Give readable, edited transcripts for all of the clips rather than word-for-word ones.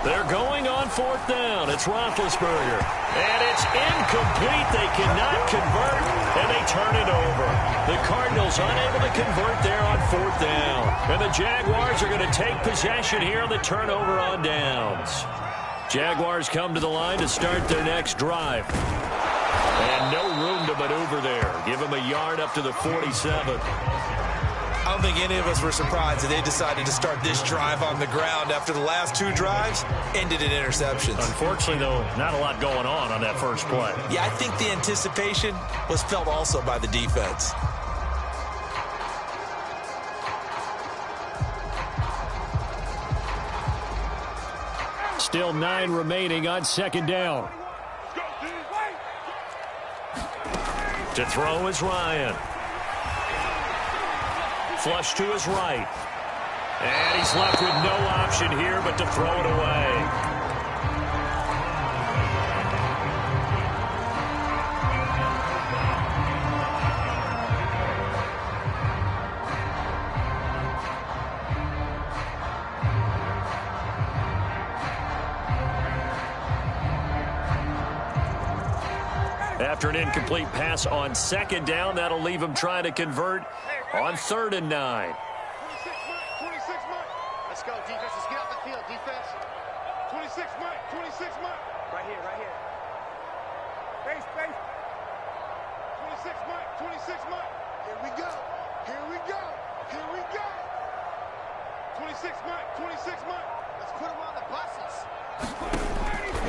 They're going on fourth down. It's Roethlisberger. And it's incomplete. They cannot convert, and they turn it over. The Cardinals unable to convert there on fourth down. And the Jaguars are going to take possession here on the turnover on downs. Jaguars come to the line to start their next drive. And no room to maneuver there. Give them a yard up to the 47. I don't think any of us were surprised that they decided to start this drive on the ground after the last two drives ended in interceptions. Unfortunately, though, not a lot going on that first play. Yeah, I think the anticipation was felt also by the defense. Still 9 remaining on second down. To throw is Ryan. Flush to his right. And he's left with no option here but to throw it away. After an incomplete pass on second down, that'll leave him trying to convert on 3rd and 9. 26 Mike. Let's go, defense. Let's get off the field, defense. 26 Mike. 26 Mike. Right here, right here. Base. 26 Mike. 26 Mike. Here we go. Here we go. Here we go. 26 Mike. 26 Mike. Let's put them on the buses.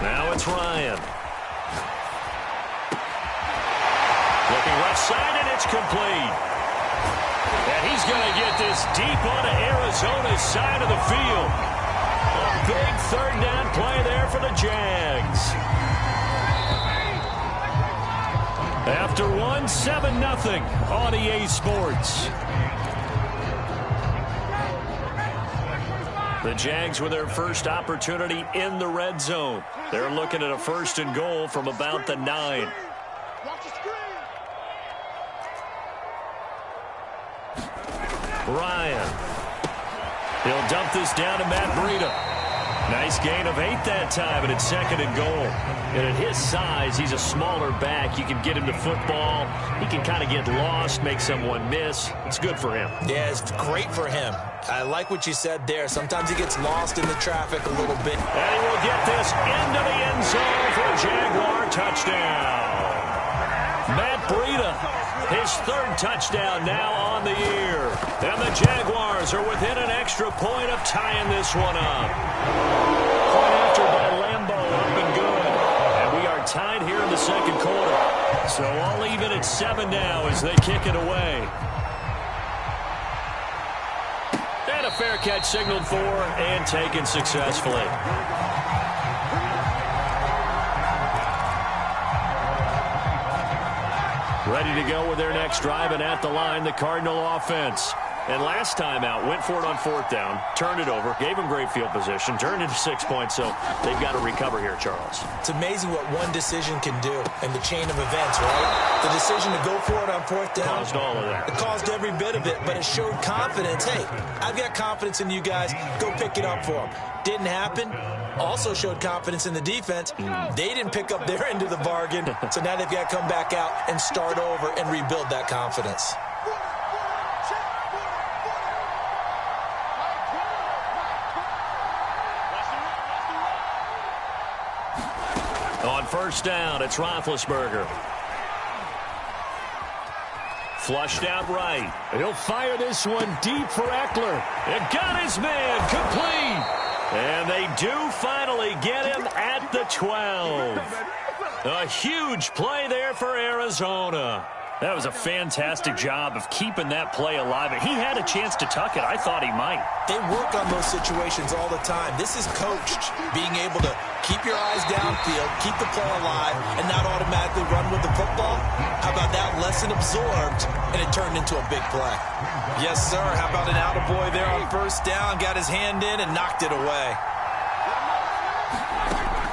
Now it's Ryan. Looking left side, and it's complete. And he's going to get this deep onto Arizona's side of the field. A big 3rd down play there for the Jags. After one, 7-0 on EA Sports. The Jags with their first opportunity in the red zone. They're looking at a 1st and goal from about the 9. Ryan. He'll dump this down to Matt Breida. Nice gain of 8 that time, and it's 2nd and goal. And at his size, he's a smaller back. You can get him to football. He can kind of get lost, make someone miss. It's good for him. Yeah, it's great for him. I like what you said there. Sometimes he gets lost in the traffic a little bit. And he will get this into the end zone for a Jaguar touchdown. Matt Breida, his 3rd touchdown now on the year. And the Jaguars are within an extra point of tying this one up. Point after by Lambo, up and good. And we are tied here in the 2nd quarter. So all even at 7 now as they kick it away. And a fair catch signaled for and taken successfully. Ready to go with their next drive, and at the line, the Cardinal offense. And last time out, went for it on 4th down, turned it over, gave them great field position, turned into 6 points, so they've got to recover here, Charles. It's amazing what one decision can do in the chain of events, right? The decision to go for it on 4th down. Caused all of that. It caused every bit of it, but it showed confidence. Hey, I've got confidence in you guys. Go pick it up for them. Didn't happen. Also showed confidence in the defense. They didn't pick up their end of the bargain, so now they've got to come back out and start over and rebuild that confidence. On 1st down, it's Roethlisberger. Flushed out right. He'll fire this one deep for Eckler. It got his man complete. And they do finally get him at the 12. A huge play there for Arizona. That was a fantastic job of keeping that play alive. He had a chance to tuck it. I thought he might. They work on those situations all the time. This is coached, being able to keep your eyes downfield, keep the play alive, and not automatically run with the football. How about that? Lesson absorbed, and it turned into a big play. Yes, sir. How about an attaboy there on 1st down? Got his hand in and knocked it away.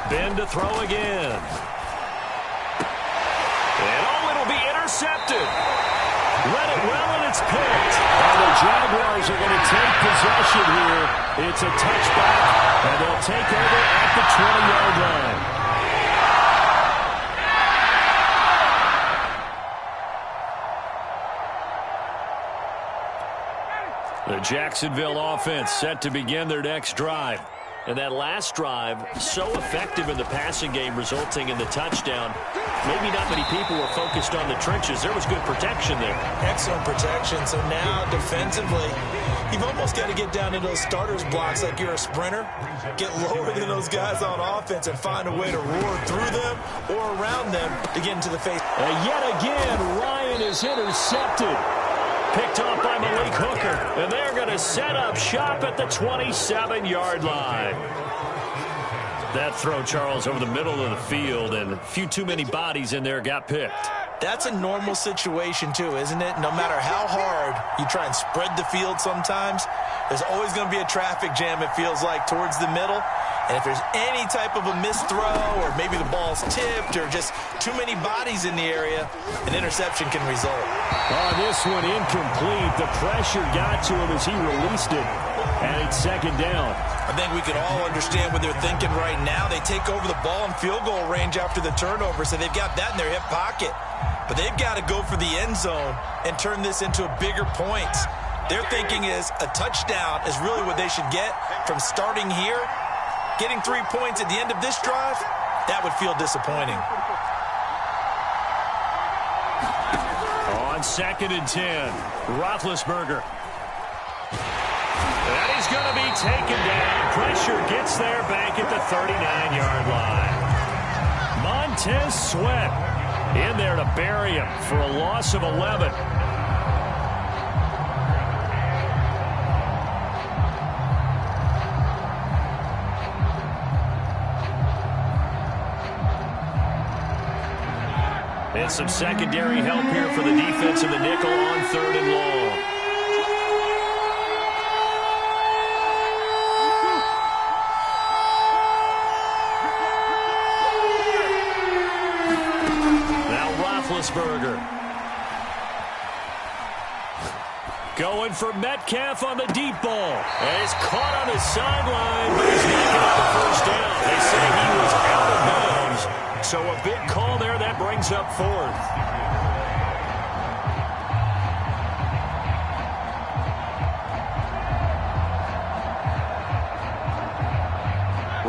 Ben to throw again. And it'll be intercepted. Read it well, and it's picked. And the Jaguars are going to take possession here. It's a touchback And they'll take over at the 20-yard line. The Jacksonville offense set to begin their next drive. And that last drive, so effective in the passing game, resulting in the touchdown. Maybe not many people were focused on the trenches. There was good protection there. Excellent protection. So now, defensively, you've almost got to get down to those starters blocks like you're a sprinter. Get lower than those guys on offense and find a way to roar through them or around them to get into the face. And yet again, Ryan is intercepted. Picked off by Malik Hooker. And they're going to set up shop at the 27-yard line. That throw, Charles, over the middle of the field, and a few too many bodies in there got picked. That's a normal situation, too, isn't it? No matter how hard you try and spread the field sometimes, there's always going to be a traffic jam, it feels like, towards the middle. And if there's any type of a missed throw or maybe the ball's tipped or just too many bodies in the area, an interception can result. On this one, incomplete. The pressure got to him as he released it. And it's second down. I think we can all understand what they're thinking right now. They take over the ball in field goal range after the turnover, so they've got that in their hip pocket. But they've got to go for the end zone and turn this into a bigger point. Their thinking is a touchdown is really what they should get from starting here. Getting 3 points at the end of this drive, that would feel disappointing. On 2nd and 10, Roethlisberger. And he's going to be taken down. Pressure gets there back at the 39-yard line. Montez Sweat in there to bury him for a loss of 11. And some secondary help here for the defense of the nickel on 3rd and long. Roethlisberger. Going for Metcalf on the deep ball. And he's caught on his sideline, but he's not going to get the first down. They say he was out of bounds. So a big call there. That brings up 4th.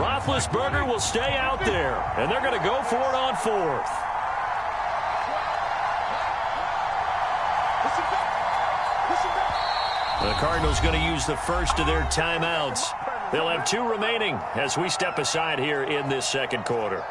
Roethlisberger will stay out there, and they're going to go for it on 4th. The Cardinals going to use the first of their timeouts. They'll have 2 remaining as we step aside here in this second quarter.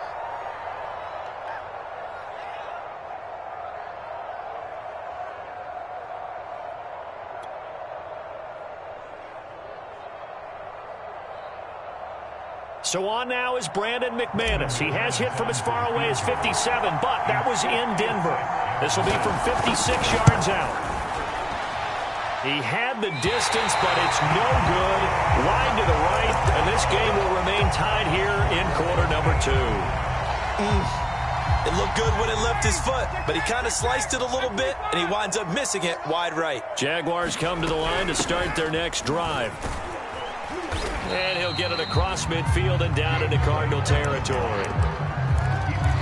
So on now is Brandon McManus. He has hit from as far away as 57, but that was in Denver. This will be from 56 yards out. He had the distance, but it's no good. Line to the right, and this game will remain tied here in quarter number 2. It looked good when it left his foot, but he kind of sliced it a little bit, and he winds up missing it wide right. Jaguars come to the line to start their next drive. And he'll get it across midfield and down into Cardinal territory.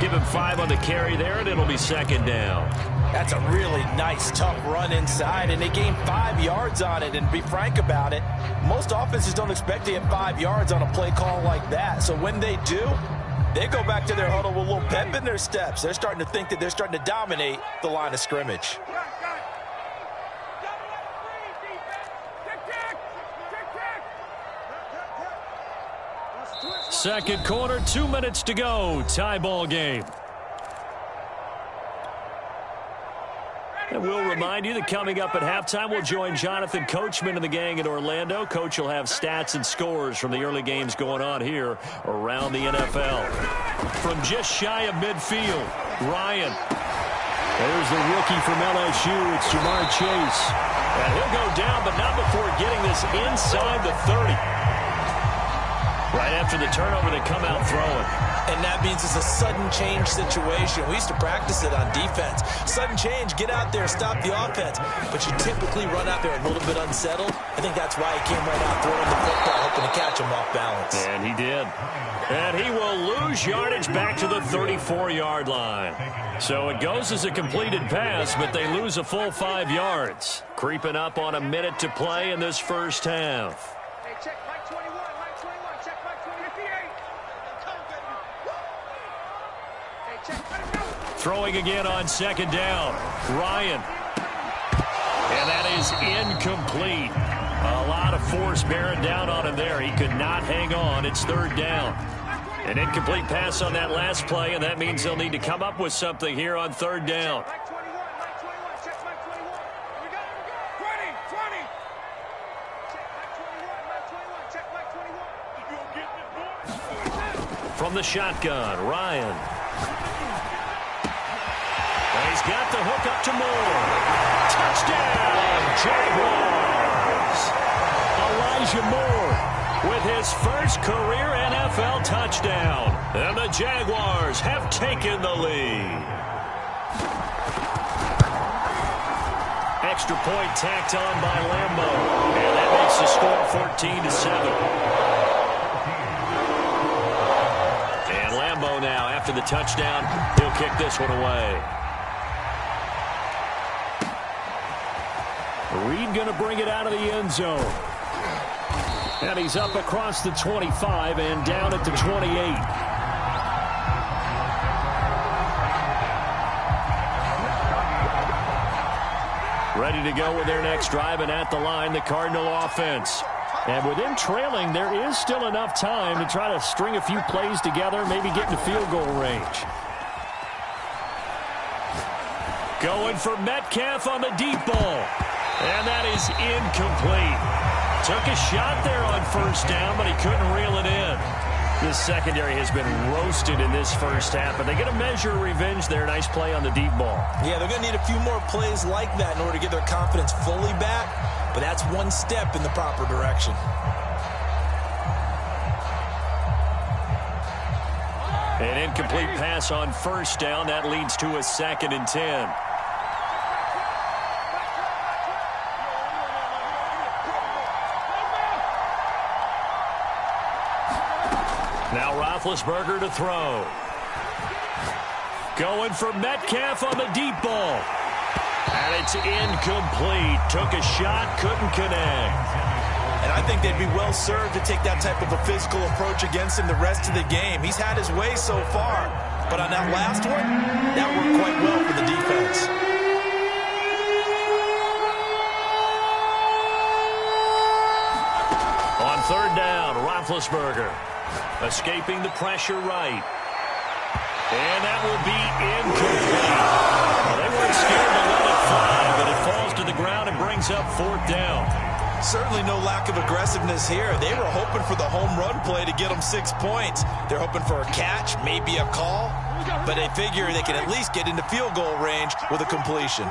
Give him 5 on the carry there, and it'll be second down. That's a really nice, tough run inside, and they gained 5 yards on it. And to be frank about it, most offenses don't expect to get 5 yards on a play call like that. So when they do, they go back to their huddle with a little pep in their steps. They're starting to think that they're starting to dominate the line of scrimmage. Second quarter, 2 minutes to go. Tie ball game. And we'll remind you that coming up at halftime, we'll join Jonathan Coachman and the gang in Orlando. Coach will have stats and scores from the early games going on here around the NFL. From just shy of midfield, Ryan. There's the rookie from LSU. It's Jamar Chase. And he'll go down, but not before getting this inside the 30. Right after the turnover, they come out throwing. And that means it's a sudden change situation. We used to practice it on defense. Sudden change, get out there, stop the offense. But you typically run out there a little bit unsettled. I think that's why he came right out throwing the football, hoping to catch him off balance. And he did. And he will lose yardage back to the 34-yard line. So it goes as a completed pass, but they lose a full 5 yards. Creeping up on a minute to play in this first half. Hey, check Mike 21, Mike 21, check Mike 28. Hey, check Mike 21. Throwing again on second down. Ryan. And that is incomplete. A lot of force bearing down on him there. He could not hang on. It's third down. An incomplete pass on that last play, and that means they'll need to come up with something here on third down. Mike 21, Mike 21, check Mike 21. Here we go, 20, 20. Check Mike 21, Mike 21, check Mike 21. You gonna get this, boy? From the shotgun, Ryan. And he's got the hook up to Moore. Touchdown, Jaguars. Elijah Moore with his first career NFL touchdown. And the Jaguars have taken the lead. Extra point tacked on by Lambo. And that makes the score 14-7. And Lambo now, after the touchdown, he'll kick this one away. Reed going to bring it out of the end zone. And he's up across the 25 and down at the 28. Ready to go with their next drive, and at the line, the Cardinal offense. And with them trailing, there is still enough time to try to string a few plays together, maybe get into field goal range. Going for Metcalf on the deep ball. And that is incomplete. Took a shot there on first down, but he couldn't reel it in. This secondary has been roasted in this first half, but they get a measure of revenge there. Nice play on the deep ball. Yeah, they're going to need a few more plays like that in order to get their confidence fully back, but that's one step in the proper direction. An incomplete pass on first down. That leads to a 2nd and 10. Now Roethlisberger to throw. Going for Metcalf on the deep ball. And it's incomplete. Took a shot, couldn't connect. And I think they'd be well served to take that type of a physical approach against him the rest of the game. He's had his way so far. But on that last one, that worked quite well for the defense. On third down, Roethlisberger. Escaping the pressure right. And that will be incomplete. Well, they weren't scared to let it fly, but it falls to the ground and brings up fourth down. Certainly no lack of aggressiveness here. They were hoping for the home run play to get them 6 points. They're hoping for a catch, maybe a call, but they figure they can at least get into field goal range with a completion.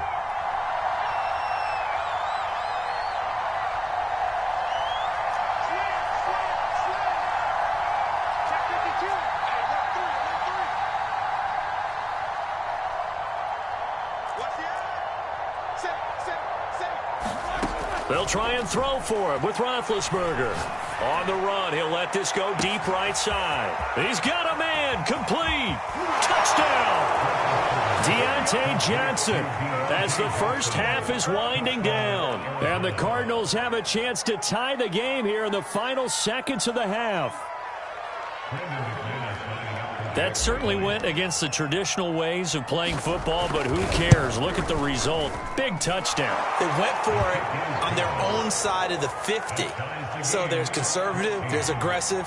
They'll try and throw for him with Roethlisberger. On the run, he'll let this go deep right side. He's got a man, complete. Touchdown. Deontay Johnson as the first half is winding down. And the Cardinals have a chance to tie the game here in the final seconds of the half. That certainly went against the traditional ways of playing football, but who cares? Look at the result. Big touchdown. They went for it on their own side of the 50. So there's conservative, there's aggressive,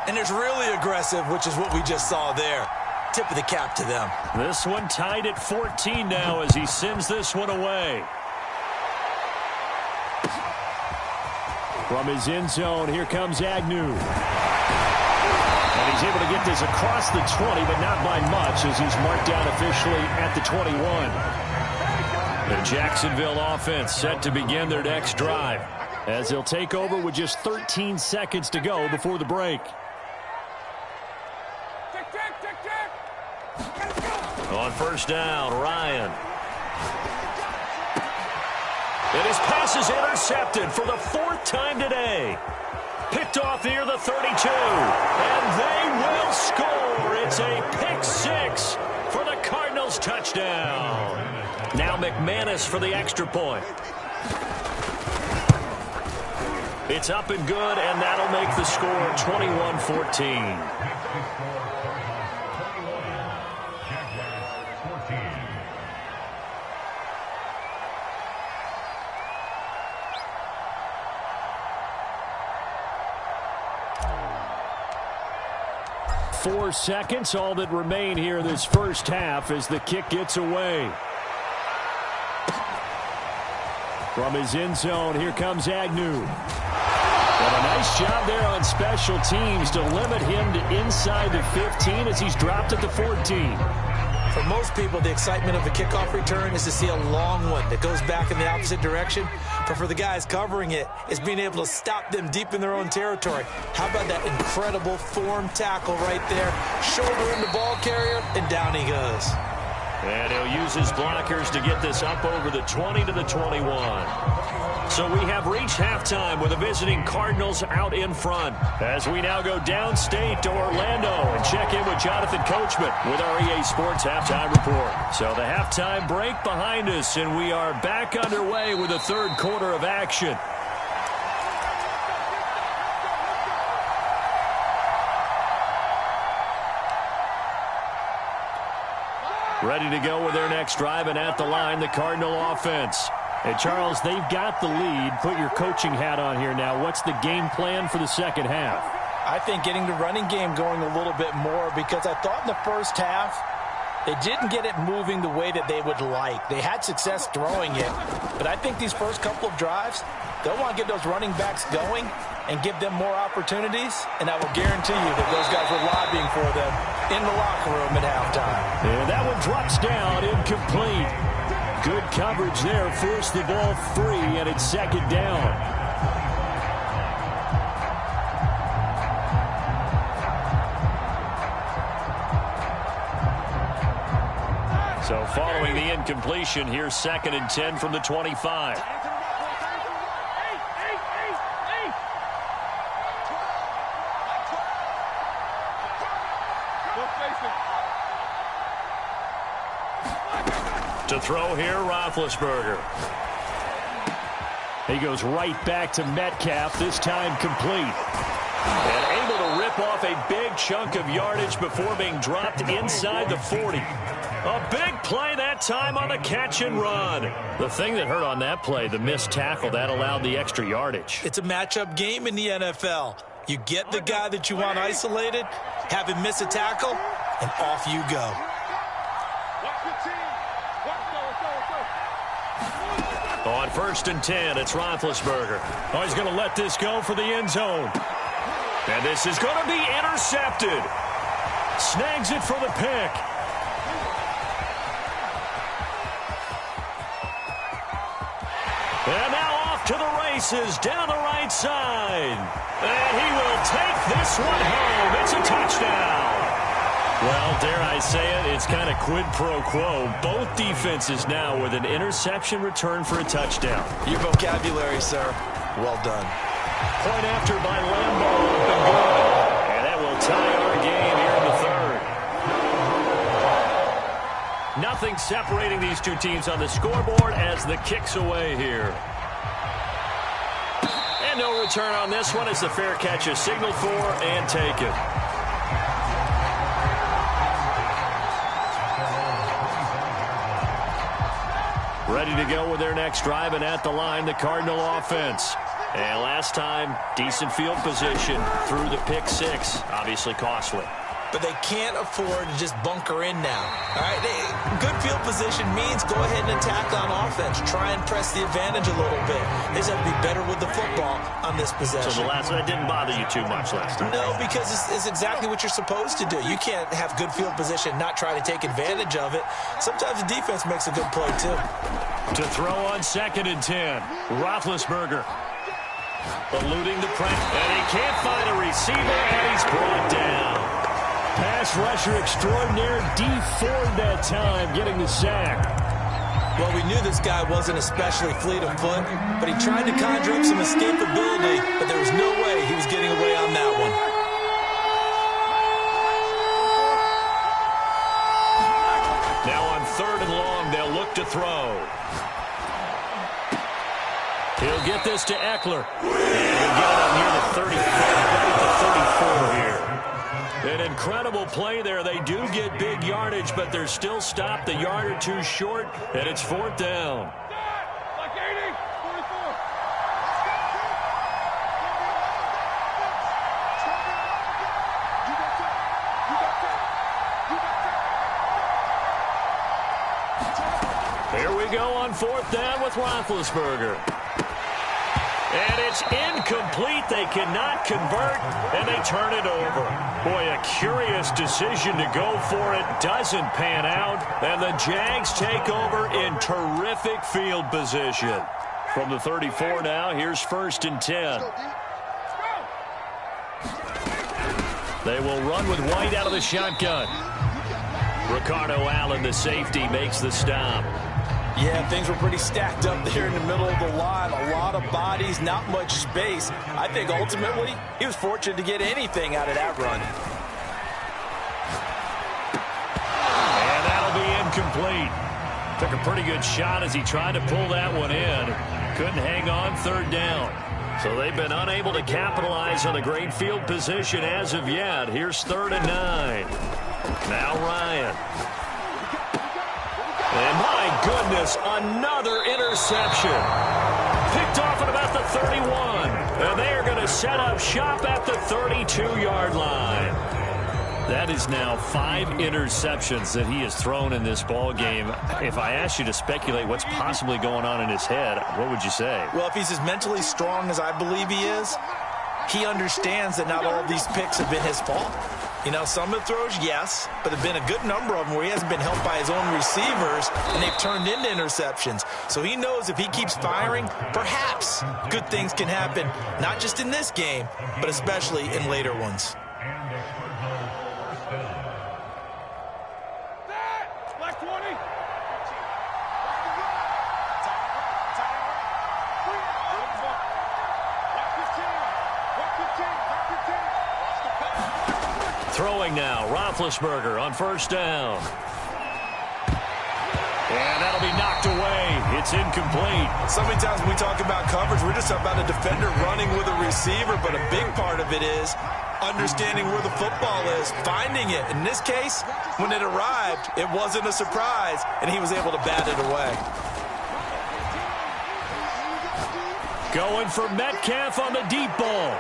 and there's really aggressive, which is what we just saw there. Tip of the cap to them. This one tied at 14 now as he sends this one away. From his end zone, here comes Agnew. And he's able to get this across the 20, but not by much as he's marked down officially at the 21. The Jacksonville offense set to begin their next drive as they'll take over with just 13 seconds to go before the break. On first down, Ryan. And his pass is intercepted for the 4th time today. Picked off near the 32. And they will score. It's a pick 6 for the Cardinals touchdown. Now McManus for the extra point. It's up and good, and that'll make the score 21-14. Four seconds, all that remain here in this first half as the kick gets away. From his end zone, here comes Agnew. And a nice job there on special teams to limit him to inside the 15 as he's dropped at the 14. For most people, the excitement of a kickoff return is to see a long one that goes back in the opposite direction. But for the guys covering it, it's being able to stop them deep in their own territory. How about that incredible form tackle right there? Shoulder in the ball carrier, and down he goes. And he'll use his blockers to get this up over the 20 to the 21. So we have reached halftime with the visiting Cardinals out in front. As we now go downstate to Orlando and check in with Jonathan Coachman with our EA Sports Halftime Report. So the halftime break behind us, and we are back underway with the third quarter of action. Ready to go with their next drive, and at the line, the Cardinal offense. Hey, Charles, they've got the lead. Put your coaching hat on here now. What's the game plan for the second half? I think getting the running game going a little bit more, because I thought in the first half they didn't get it moving the way that they would like. They had success throwing it, but I think these first couple of drives, they'll want to get those running backs going and give them more opportunities, and I will guarantee you that those guys were lobbying for them in the locker room at halftime. And that one drops down, incomplete. Good coverage there, forced the ball free, and it's second down. So following the incompletion, here's 2nd and 10 from the 25. To throw here, Roethlisberger. He goes right back to Metcalf, this time complete. And able to rip off a big chunk of yardage before being dropped inside the 40. A big play that time on the catch and run. The thing that hurt on that play, the missed tackle, that allowed the extra yardage. It's a matchup game in the NFL. You get the guy that you want isolated, have him miss a tackle, and off you go. On 1st and 10, it's Roethlisberger. Oh, he's going to let this go for the end zone. And this is going to be intercepted. Snags it for the pick. And now off to the races down the right side. And he will take this one home. It's a touchdown. Well, dare I say it, it's kind of quid pro quo. Both defenses now with an interception return for a touchdown. Your vocabulary, sir. Well done. Point after by Lambo, up and good. And that will tie our game here in the third. Nothing separating these two teams on the scoreboard as the kick's away here. And no return on this one as the fair catch is signaled for and taken. Ready to go with their next drive, and at the line, the Cardinal offense. And last time, decent field position through the pick 6. Obviously costly. But they can't afford to just bunker in now. All right, good field position means go ahead and attack on offense. Try and press the advantage a little bit. They just have to be better with the football on this possession. So the last one didn't bother you too much last time? No, because it's exactly what you're supposed to do. You can't have good field position and not try to take advantage of it. Sometimes the defense makes a good play, too. To throw on 2nd and 10, Roethlisberger. Eluding the pressure, and he can't find a receiver, and he's brought down. Pass rusher extraordinaire, Dee Ford that time, getting the sack. Well, we knew this guy wasn't especially fleet of foot, but he tried to conjure up some escapability, but there was no way he was getting away on that one. Now on 3rd and long, they'll look to throw. He'll get this to Eckler. And he'll get it up near the 35, the 34 here. An incredible play there. They do get big yardage, but they're still stopped a yard or two short, and it's 4th down. Like 80, 44. Here we go on 4th down with Roethlisberger. And it's incomplete. They cannot convert, and they turn it over. Boy, a curious decision to go for it. Doesn't pan out, and the Jags take over in terrific field position. From the 34 now, here's 1st and 10. They will run with White out of the shotgun. Ricardo Allen, the safety, makes the stop. Yeah, things were pretty stacked up there in the middle of the line. A lot of bodies, not much space. I think ultimately he was fortunate to get anything out of that run. And that'll be incomplete. Took a pretty good shot as he tried to pull that one in. Couldn't hang on 3rd down. So they've been unable to capitalize on the great field position as of yet. Here's 3rd and 9. Now Ryan. And my goodness, another interception. Picked off at about the 31. And they are going to set up shop at the 32-yard line. That is now 5 interceptions that he has thrown in this ball game. If I asked you to speculate what's possibly going on in his head, what would you say? Well, if he's as mentally strong as I believe he is, he understands that not all of these picks have been his fault. You know, some of the throws, yes, but there have been a good number of them where he hasn't been helped by his own receivers, and they've turned into interceptions. So he knows if he keeps firing, perhaps good things can happen, not just in this game, but especially in later ones. Like 20. Throwing now, Roethlisberger on 1st down. And that'll be knocked away. It's incomplete. So many times when we talk about coverage, we're just about a defender running with a receiver, but a big part of it is understanding where the football is, finding it. In this case, when it arrived, it wasn't a surprise, and he was able to bat it away. Going for Metcalf on the deep ball.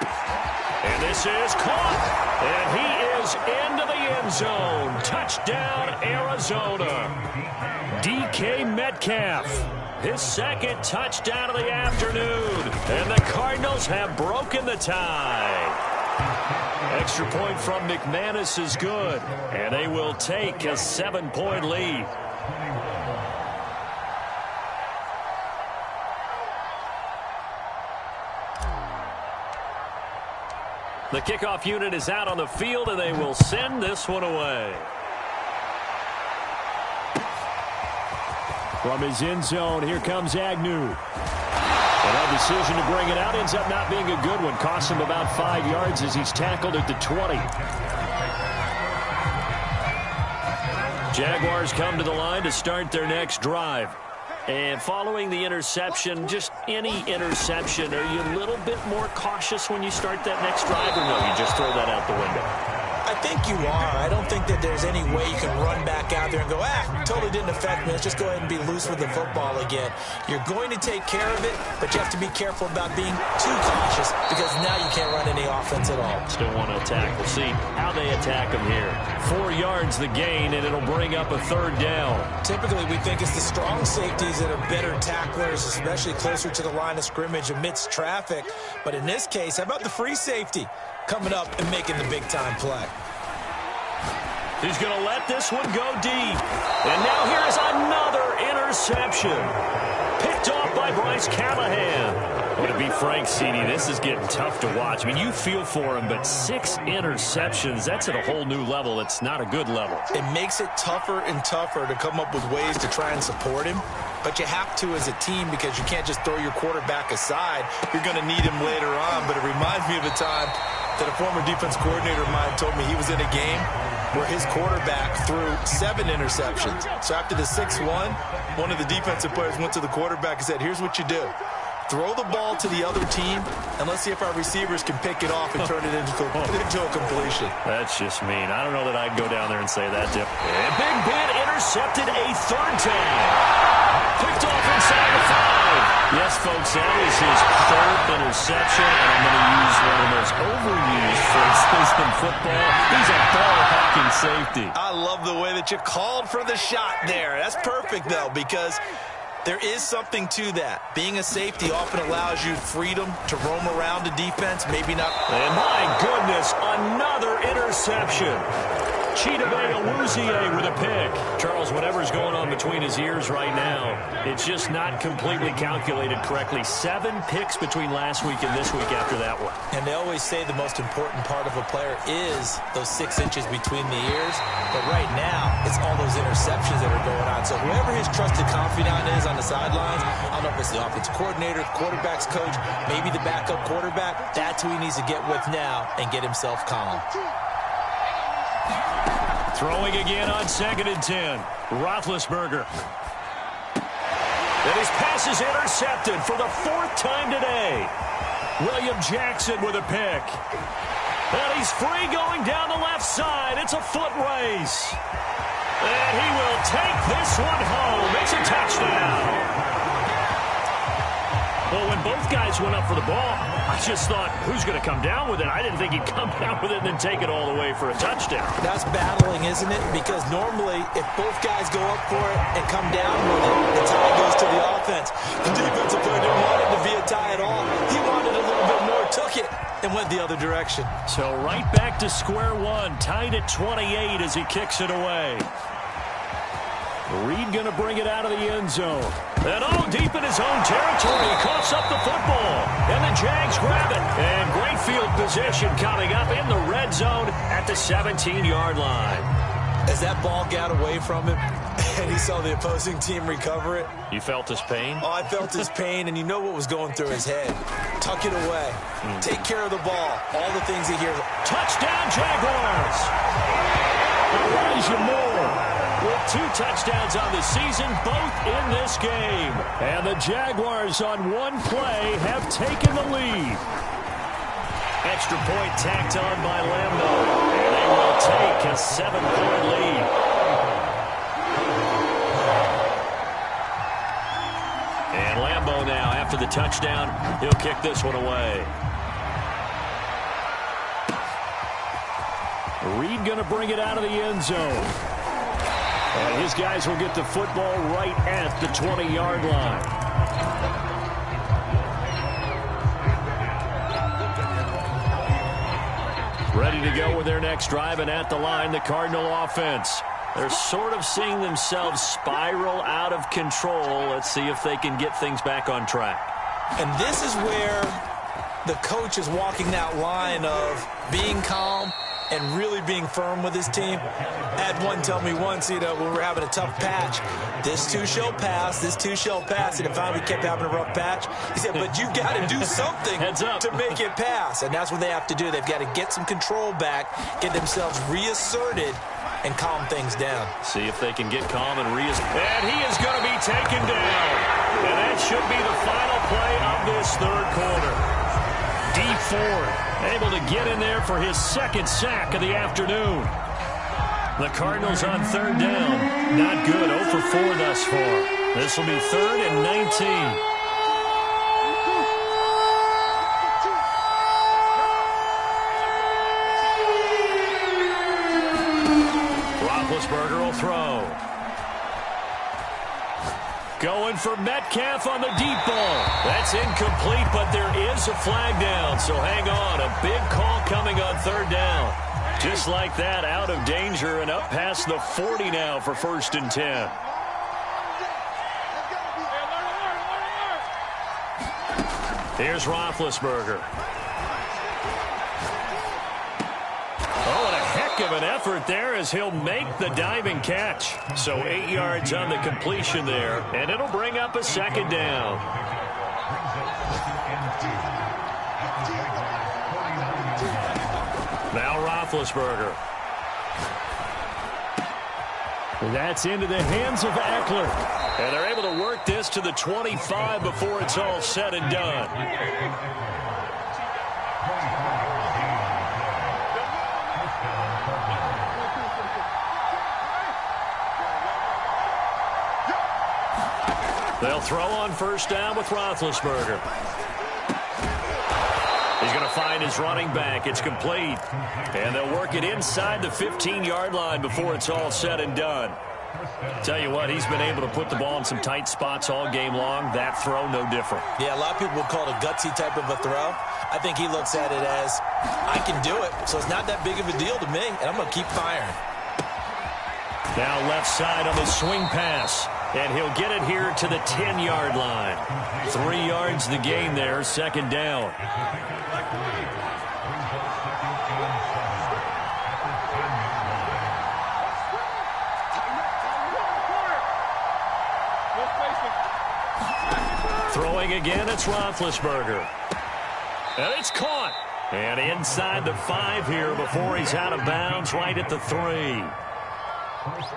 And this is caught. And he is into the end zone. Touchdown, Arizona. DK Metcalf. His 2nd touchdown of the afternoon. And the Cardinals have broken the tie. Extra point from McManus is good. And they will take a 7-point lead. The kickoff unit is out on the field, and they will send this one away. From his end zone, here comes Agnew. And that decision to bring it out ends up not being a good one. Costs him about 5 yards as he's tackled at the 20. Jaguars come to the line to start their next drive. And following the interception, just any interception, are you a little bit more cautious when you start that next drive, or no, you just throw that out the window? I think you are. I don't think that there's any way you can run back out there and go, totally didn't affect me. Let's just go ahead and be loose with the football again. You're going to take care of it, but you have to be careful about being too cautious because now you can't run any offense at all. Still want to attack. We'll see how they attack them here. 4 yards the gain, and it'll bring up a 3rd down. Typically, we think it's the strong safeties that are better tacklers, especially closer to the line of scrimmage amidst traffic. But in this case, how about the free safety coming up and making the big-time play? He's going to let this one go deep. And now here is another interception. Picked off by Bryce Callahan. Well, to be frank, CD, this is getting tough to watch. I mean, you feel for him, but 6 interceptions, that's at a whole new level. It's not a good level. It makes it tougher and tougher to come up with ways to try and support him. But you have to as a team because you can't just throw your quarterback aside. You're going to need him later on. But it reminds me of a time that a former defense coordinator of mine told me he was in a game where his quarterback threw 7 interceptions. So after the 6-1, one of the defensive players went to the quarterback and said, here's what you do. Throw the ball to the other team, and let's see if our receivers can pick it off and turn it into a completion. That's just mean. I don't know that I'd go down there and say that, Tip. And Big Ben intercepted a 3rd time. Picked off inside the 5. Yes, folks, that is his 3rd interception, and I'm going to use one of the most overused phrases in football. He's a ball-hawking safety. I love the way that you called for the shot there. That's perfect, though, because there is something to that. Being a safety often allows you freedom to roam around the defense, maybe not. And my goodness, another interception. Chidobe Awuzie with a pick. Charles, whatever's going on between his ears right now, it's just not completely calculated correctly. 7 picks between last week and this week after that one. And they always say the most important part of a player is those 6 inches between the ears. But right now, it's all those interceptions that are going on. So whoever his trusted confidant is on the sidelines, I don't know if it's the offensive coordinator, quarterback's coach, maybe the backup quarterback, that's who he needs to get with now and get himself calm. Throwing again on 2nd and 10. Roethlisberger. And his pass is intercepted for the 4th time today. William Jackson with a pick. And he's free going down the left side. It's a foot race. And he will take this one home. It's a touchdown. Well, when both guys went up for the ball, I just thought, who's going to come down with it? I didn't think he'd come down with it and then take it all the way for a touchdown. That's battling, isn't it? Because normally, if both guys go up for it and come down with it, the tie goes to the offense. The defensive player didn't want it to be a tie at all. He wanted a little bit more, took it, and went the other direction. So right back to square one, tied at 28 as he kicks it away. Reed going to bring it out of the end zone. And all deep in his own territory. He coughs up the football. And the Jags grab it. And great field position coming up in the red zone at the 17-yard line. As that ball got away from him and he saw the opposing team recover it. You felt his pain? Oh, I felt his pain, and you know what was going through his head. Tuck it away. Take care of the ball. All the things he hears. Touchdown, Jaguars! Elijah Moore with 2 touchdowns on the season, both in this game. And the Jaguars on one play have taken the lead. Extra point tacked on by Lambo. And they will take a 7-point lead. And Lambo now, after the touchdown, he'll kick this one away. Reed going to bring it out of the end zone. And his guys will get the football right at the 20-yard line. Ready to go with their next drive, and at the line, the Cardinal offense. They're sort of seeing themselves spiral out of control. Let's see if they can get things back on track. And this is where the coach is walking that line of being calm and really being firm with his team. I had one tell me once, when we were having a tough patch, this too shall pass, this too shall pass, and finally we kept having a rough patch. He said, but you got to do something to make it pass, and that's what they have to do. They've got to get some control back, get themselves reasserted, and calm things down. See if they can get calm and reassert. And he is going to be taken down. And that should be the final play of this 3rd quarter. Dee Ford able to get in there for his 2nd sack of the afternoon. The Cardinals on 3rd down. Not good. 0 for 4 thus far. This will be 3rd and 19. Roethlisberger will throw. Going for Metcalf on the deep ball. That's incomplete, but there is a flag down, so hang on. A big call coming on 3rd down. Just like that, out of danger and up past the 40 now for 1st and 10. Here's Roethlisberger. Oh, and a heck of an effort there as he'll make the diving catch. So 8 yards on the completion there, and it'll bring up a second down. Now Roethlisberger. That's into the hands of Eckler. And they're able to work this to the 25 before it's all said and done. They'll throw on first down with Roethlisberger. He's going to find his running back. It's complete. And they'll work it inside the 15-yard line before it's all said and done. Tell you what, he's been able to put the ball in some tight spots all game long. That throw, no different. Yeah, a lot of people would call it a gutsy type of a throw. I think he looks at it as, I can do it, so it's not that big of a deal to me, and I'm going to keep firing. Now left side on the swing pass. And he'll get it here to the 10-yard line. 3 yards the gain there, second down. Throwing again, it's Roethlisberger. And it's caught. And inside the 5 here before he's out of bounds, right at the 3.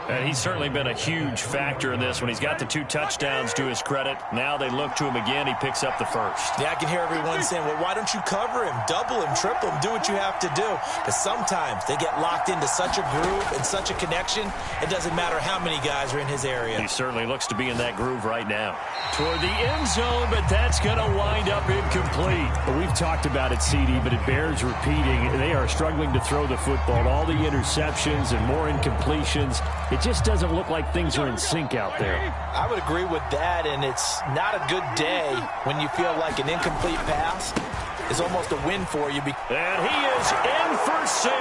And he's certainly been a huge factor in this when he's got the 2 touchdowns to his credit. Now they look to him again. He picks up the first. Yeah, I can hear everyone saying, well, why don't you cover him, double him, triple him, do what you have to do. Because sometimes they get locked into such a groove and such a connection, it doesn't matter how many guys are in his area. He certainly looks to be in that groove right now. Toward the end zone, but that's going to wind up incomplete. Well, we've talked about it, CD, but it bears repeating. They are struggling to throw the football. All the interceptions and more incompletions. It just doesn't look like things are in sync out there. I would agree with that, and it's not a good day when you feel like an incomplete pass is almost a win for you. And he is in for 6.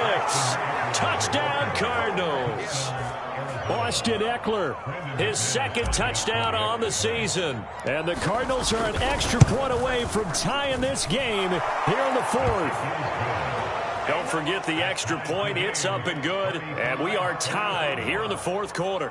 Touchdown, Cardinals. Austin Eckler, his second touchdown on the season. And the Cardinals are an extra point away from tying this game here in the 4th. Don't forget the extra point. It's up and good. And we are tied here in the 4th quarter.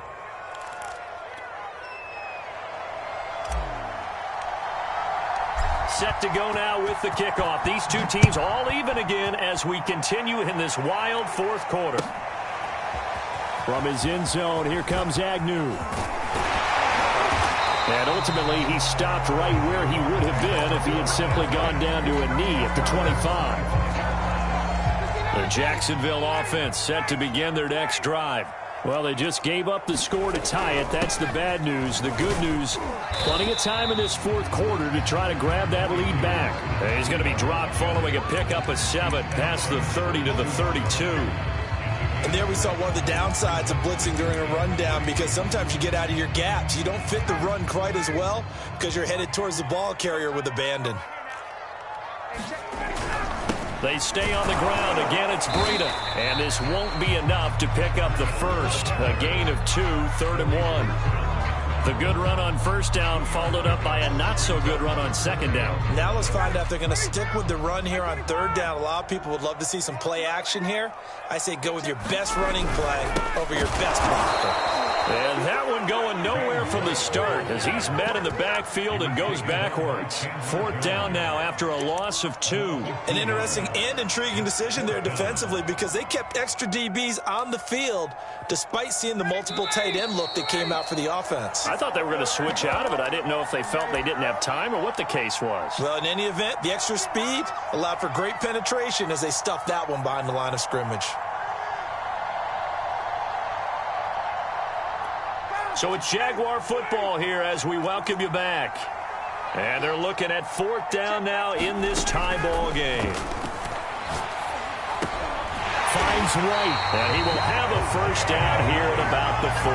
Set to go now with the kickoff. These two teams all even again as we continue in this wild 4th quarter. From his end zone, here comes Agnew. And ultimately, he stopped right where he would have been if he had simply gone down to a knee at the 25. The Jacksonville offense set to begin their next drive. Well, they just gave up the score to tie it. That's the bad news. The good news, plenty of time in this 4th quarter to try to grab that lead back. He's going to be dropped following a pickup of 7 past the 30 to the 32. And there we saw one of the downsides of blitzing during a rundown, because sometimes you get out of your gaps. You don't fit the run quite as well because you're headed towards the ball carrier with abandon. They stay on the ground. Again, it's Breida. And this won't be enough to pick up the first. A gain of 2, 3rd and 1. The good run on first down followed up by a not-so-good run on second down. Now let's find out if they're going to stick with the run here on 3rd down. A lot of people would love to see some play action here. I say go with your best running play over your best blocker. And that one going nowhere from the start as he's met in the backfield and goes backwards. 4th down now after a loss of 2. An interesting and intriguing decision there defensively, because they kept extra DBs on the field despite seeing the multiple tight end look that came out for the offense. I thought they were going to switch out of it. I didn't know if they felt they didn't have time or what the case was. Well, in any event, the extra speed allowed for great penetration as they stuffed that one behind the line of scrimmage. So it's Jaguar football here as we welcome you back. And they're looking at 4th down now in this tie ball game. Finds White, and he will have a first down here at about the 40.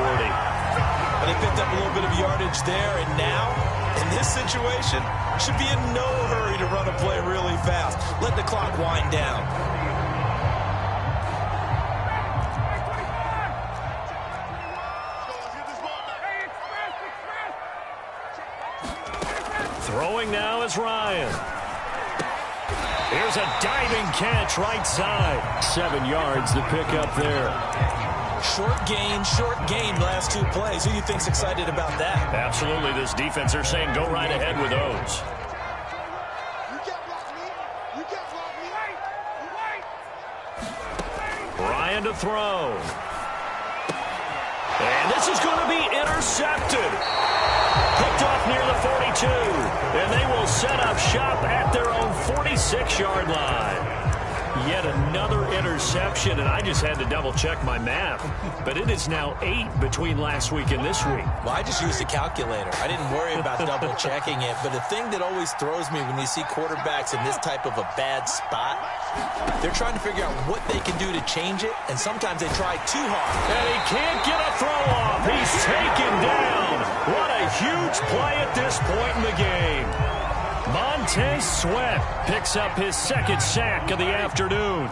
And they picked up a little bit of yardage there, and now, in this situation, should be in no hurry to run a play really fast. Let the clock wind down. Throwing now is Ryan. Here's a diving catch right side. 7 yards to pick up there. Short gain last 2 plays. Who do you think's excited about that? Absolutely. This defense, they're saying go right ahead with those. Ryan to throw. And this is going to be intercepted. Picked off near the 42. And they will set up shop at their own 46-yard line. Yet another interception, and I just had to double-check my math. But it is now 8 between last week and this week. Well, I just used a calculator. I didn't worry about double-checking it. But the thing that always throws me when you see quarterbacks in this type of a bad spot, they're trying to figure out what they can do to change it, and sometimes they try too hard. And he can't get a throw off. He's taken down. What a huge play at this point in the game. Montez Sweat picks up his 2nd sack of the afternoon.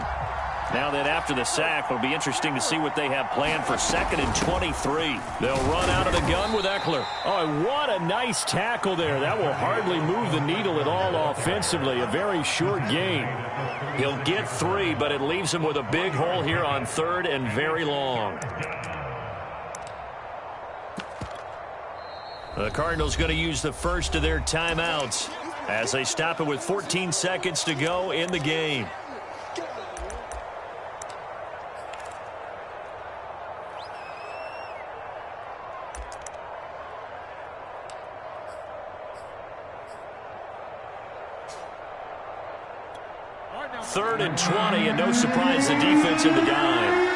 Now that after the sack, it'll be interesting to see what they have planned for 2nd and 23. They'll run out of the gun with Ekeler. Oh, what a nice tackle there. That will hardly move the needle at all offensively. A very short gain. He'll get 3, but it leaves him with a big hole here on 3rd and very long. The Cardinals going to use the first of their timeouts as they stop it with 14 seconds to go in the game. Third and 20, and no surprise, the defense in the dime.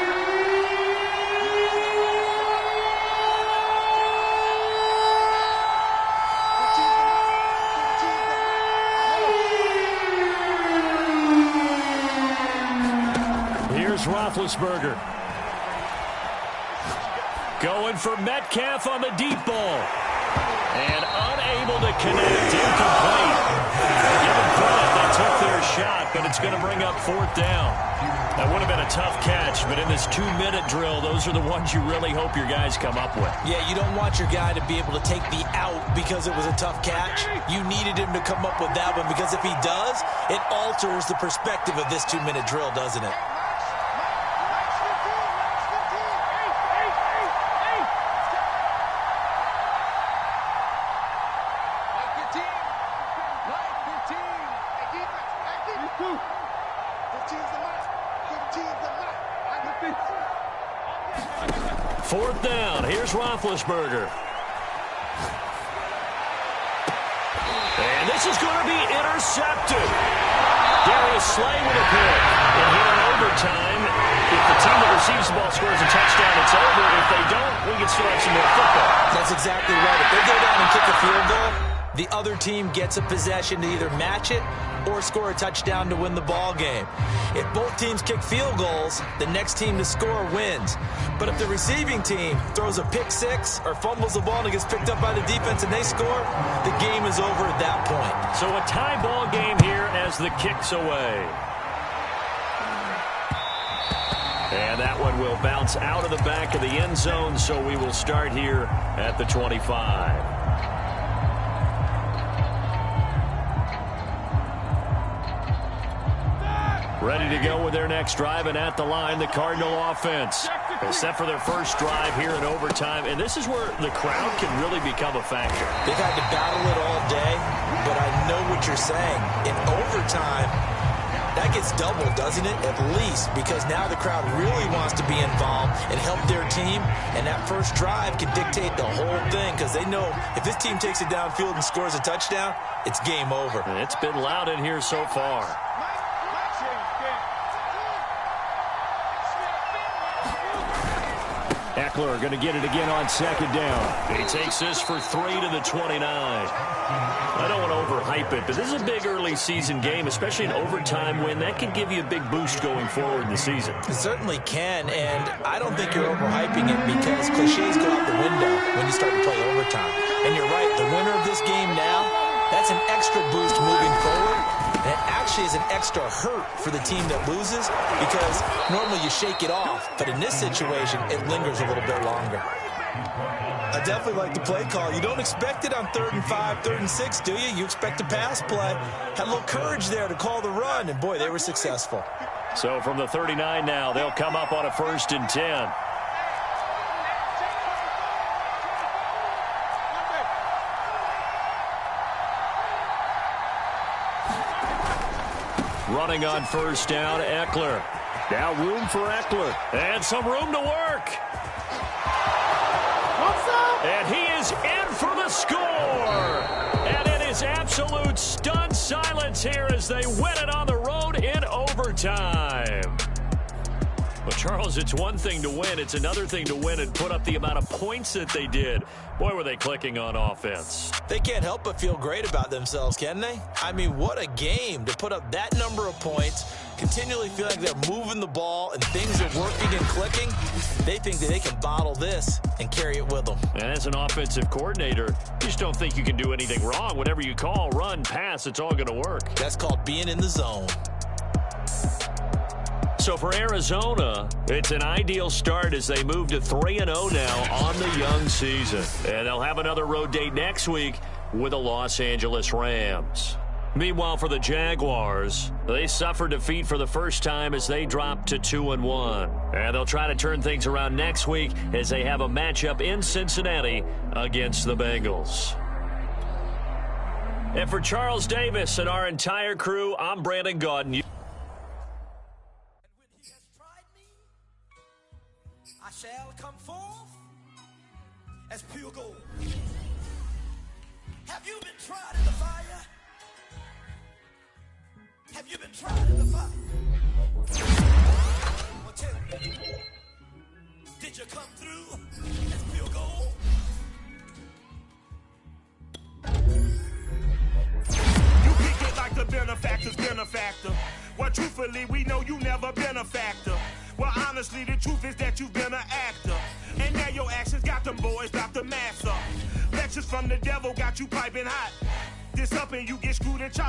Here's Roethlisberger. Going for Metcalf on the deep ball. And unable to connect. Incomplete. Give them credit. They took their shot, but it's going to bring up 4th down. That would have been a tough catch, but in this 2-minute drill, those are the ones you really hope your guys come up with. Yeah, you don't want your guy to be able to take the out because it was a tough catch. You needed him to come up with that one because if he does, it alters the perspective of this 2-minute drill, doesn't it? Fourth down. Here's Roethlisberger. And this is going to be intercepted. Darius Slay with a pick. And here in overtime, if the team that receives the ball scores a touchdown, it's over. If they don't, we can still have some more football. That's exactly right. If they go down and kick a field goal, the other team gets a possession to either match it or score a touchdown to win the ball game. If both teams kick field goals, the next team to score wins. But if the receiving team throws a pick six or fumbles the ball and it gets picked up by the defense and they score, the game is over at that point. So a tie ball game here as the kick's away. And that one will bounce out of the back of the end zone, so we will start here at the 25. Ready to go with their next drive, and at the line, the Cardinal offense. They're set for their first drive here in overtime, and this is where the crowd can really become a factor. They've had to battle it all day, but I know what you're saying. In overtime, that gets doubled, doesn't it? At least, because now the crowd really wants to be involved and help their team, and that first drive can dictate the whole thing, because they know if this team takes it downfield and scores a touchdown, it's game over. And it's been loud in here so far. Ekeler going to get it again on second down. He takes this for 3 to the 29. I don't want to overhype it, but this is a big early season game, especially an overtime win. That can give you a big boost going forward in the season. It certainly can, and I don't think you're overhyping it because cliches go out the window when you start to play overtime. And you're right, the winner of this game now, that's an extra boost moving forward. And it actually is an extra hurt for the team that loses because normally you shake it off. But in this situation, it lingers a little bit longer. I definitely like the play call. You don't expect it on 3rd and 5, 3rd and 6, do you? You expect a pass play. Had a little courage there to call the run, and boy, they were successful. So from the 39 now, they'll come up on a 1st and 10. Running on 1st down, Eckler. Now room for Eckler. And some room to work. And he is in for the score. And it is absolute stunned silence here as they win it on the road in overtime. Well, Charles, it's one thing to win. It's another thing to win and put up the amount of points that they did. Boy, were they clicking on offense. They can't help but feel great about themselves, can they? I mean, what a game to put up that number of points, continually feel like they're moving the ball and things are working and clicking. They think that they can bottle this and carry it with them. And as an offensive coordinator, you just don't think you can do anything wrong. Whatever you call, run, pass, it's all going to work. That's called being in the zone. So for Arizona, it's an ideal start as they move to 3-0 now on the young season. And they'll have another road date next week with the Los Angeles Rams. Meanwhile, for the Jaguars, they suffered defeat for the first time as they dropped to 2-1. And they'll try to turn things around next week as they have a matchup in Cincinnati against the Bengals. And for Charles Davis and our entire crew, I'm Brandon Gaudin. Shall come forth as pure gold. Have you been tried in the fire? Have you been tried in the fire? Well, tell me, did you come through as pure gold? You pick it like the benefactor's benefactor. Well, truthfully, we know you never been a factor. Well, honestly, the truth is that you've been an actor. And now your actions got them boys dropped the mask up. Lectures from the devil got you piping hot. This up and you get screwed and chopped.